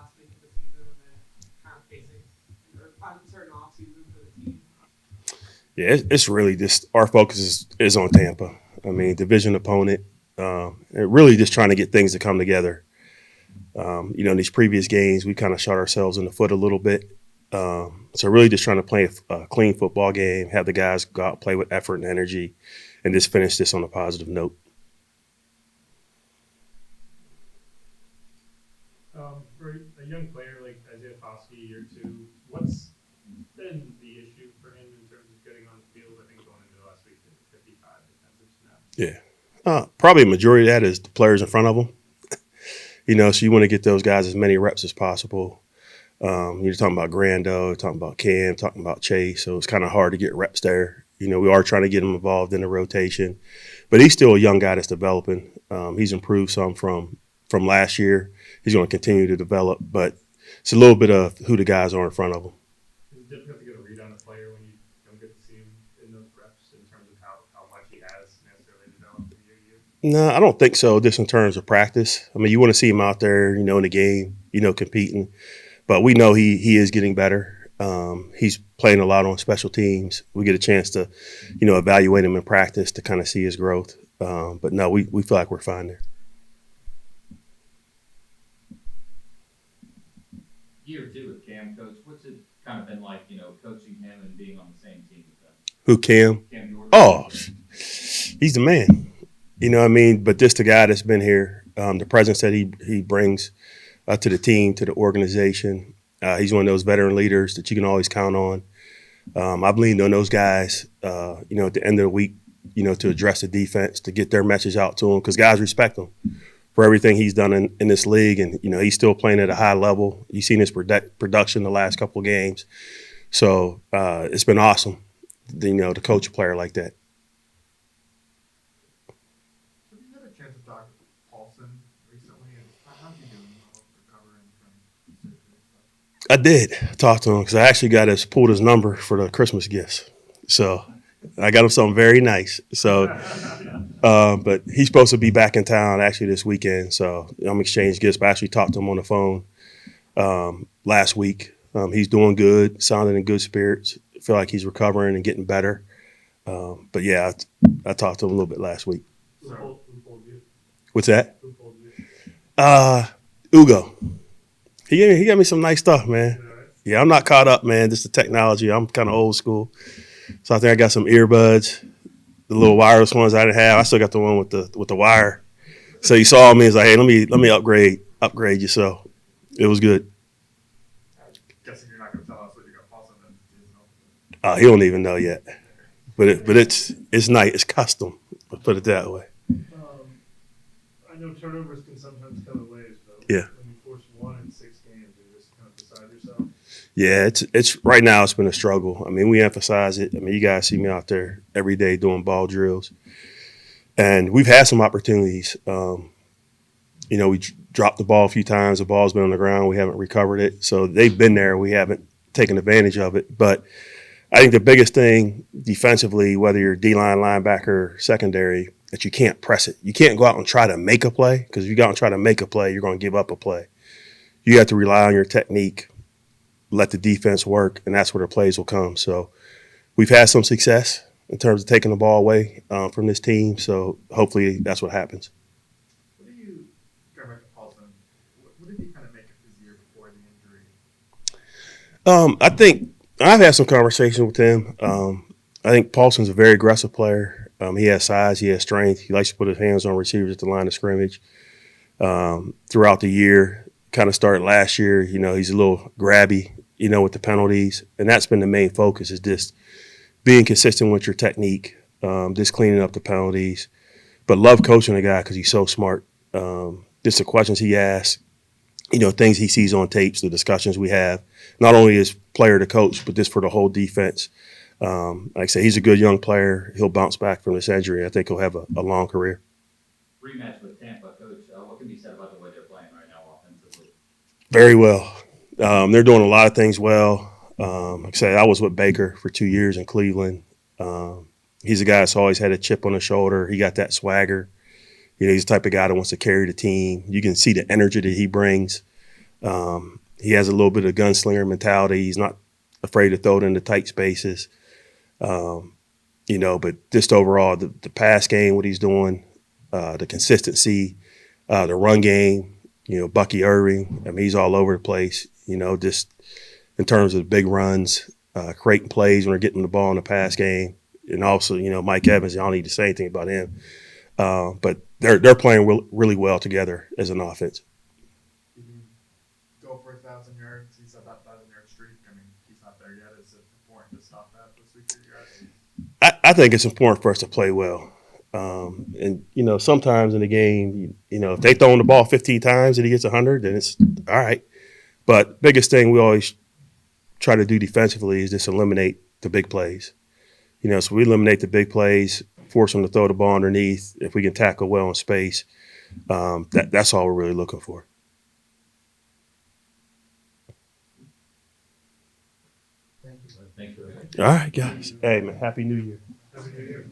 last week of the season and then kind of facing or starting off season for the team? Yeah, it's really just our focus is on Tampa. I mean, division opponent, and really just trying to get things to come together. In these previous games, we kind of shot ourselves in the foot a little bit. So really just trying to play a clean football game, have the guys go out, play with effort and energy, and just finish this on a positive note. For a young player like Isaiah Foskey, year two, what's been the issue for him in terms of getting on the field? I think going into last week, 55 defensive snaps. Yeah. Probably a majority of that is the players in front of them. So you want to get those guys as many reps as possible. You're talking about Grando, talking about Cam, talking about Chase. So it's kind of hard to get reps there. We are trying to get him involved in the rotation. But he's still a young guy that's developing. He's improved some from last year. He's going to continue to develop. But it's a little bit of who the guys are in front of him. Is it difficult to get a read on a player when you don't get to see him in those reps in terms of how much he has necessarily developed year to year? No, I don't think so, just in terms of practice. I mean, you want to see him out there, in the game, competing. But we know he is getting better. He's playing a lot on special teams. We get a chance to, evaluate him in practice to kind of see his growth. But no, we feel like we're fine there. Year two with Cam, Coach, what's it kind of been like, coaching him and being on the same team with him? Who, Cam? Cam Jordan. Oh, he's the man. You know what I mean? But just the guy that's been here, the presence that he brings to the team, to the organization. He's one of those veteran leaders that you can always count on. I've leaned on those guys, at the end of the week, to address the defense, to get their message out to them, because guys respect him for everything he's done in this league. And, he's still playing at a high level. You've seen his production the last couple of games. So it's been awesome, to coach a player like that. Have you had a chance to talk with Paulson recently? And how's he doing recovering from surgery and stuff? I did talk to him because I actually pulled his number for the Christmas gifts. So I got him something very nice. So, but he's supposed to be back in town actually this weekend. So I'm exchanging gifts. But I actually talked to him on the phone last week. He's doing good, sounding in good spirits. I feel like he's recovering and getting better. But yeah, I talked to him a little bit last week. Who pulled you? What's that? Who pulled you? Ugo. He got me some nice stuff, man. Yeah, I'm not caught up, man. Just the technology. I'm kind of old school. So I think I got some earbuds, the little wireless ones I didn't have. I still got the one with the wire. So he saw me. He's like, hey, let me upgrade you. So it was good. I'm guessing you're not going to tell us what you got Paulson then. He don't even know yet. But it's nice. It's custom. I'll put it that way. I know turnovers can sometimes cut ways, though. Yeah. When you force 1 in 6 games, you're just kind of beside yourself. Yeah, it's right now it's been a struggle. I mean, we emphasize it. I mean, you guys see me out there every day doing ball drills. And we've had some opportunities. We dropped the ball a few times. The ball's been on the ground. We haven't recovered it. So they've been there. We haven't taken advantage of it. But I think the biggest thing defensively, whether you're D-line, linebacker, secondary, that you can't press it. You can't go out and try to make a play, because if you go out and try to make a play, you're going to give up a play. You have to rely on your technique, let the defense work, and that's where the plays will come. So we've had some success in terms of taking the ball away from this team. So hopefully that's what happens. What do you, going back to Paulson, what did he kind of make of his year before the injury? I think I've had some conversation with him. I think Paulson's a very aggressive player. He has size, he has strength. He likes to put his hands on receivers at the line of scrimmage. Throughout the year, kind of started last year, he's a little grabby, with the penalties. And that's been the main focus, is just being consistent with your technique, just cleaning up the penalties. But love coaching the guy because he's so smart. Just the questions he asks, things he sees on tapes, the discussions we have, not only as player to coach, but just for the whole defense. Like I say, he's a good young player. He'll bounce back from this injury. I think he'll have a long career. Rematch with Tampa, Coach. What can be said about the way they're playing right now offensively? Very well. They're doing a lot of things well. Like I said, I was with Baker for 2 years in Cleveland. He's a guy that's always had a chip on his shoulder. He got that swagger. He's the type of guy that wants to carry the team. You can see the energy that he brings. He has a little bit of gunslinger mentality. He's not afraid to throw it into tight spaces. But just overall, the pass game, what he's doing, the consistency, the run game, Bucky Irving, I mean, he's all over the place, just in terms of the big runs, creating plays when they're getting the ball in the pass game. And also, Mike Evans, I don't need to say anything about him. But they're playing really well together as an offense. Did you go for 1,000 yards? He's at that 1,000-yard streak. I mean, he's not there yet. Is it important to stop that this week for you guys? I think it's important for us to play well. Sometimes in the game, if they throw the ball 15 times and he gets 100, then it's all right. But biggest thing we always try to do defensively is just eliminate the big plays. So we eliminate the big plays, force them to throw the ball underneath. If we can tackle well in space, that's all we're really looking for. Thank you. All right, guys. Hey, man, Happy New Year. Happy New Year.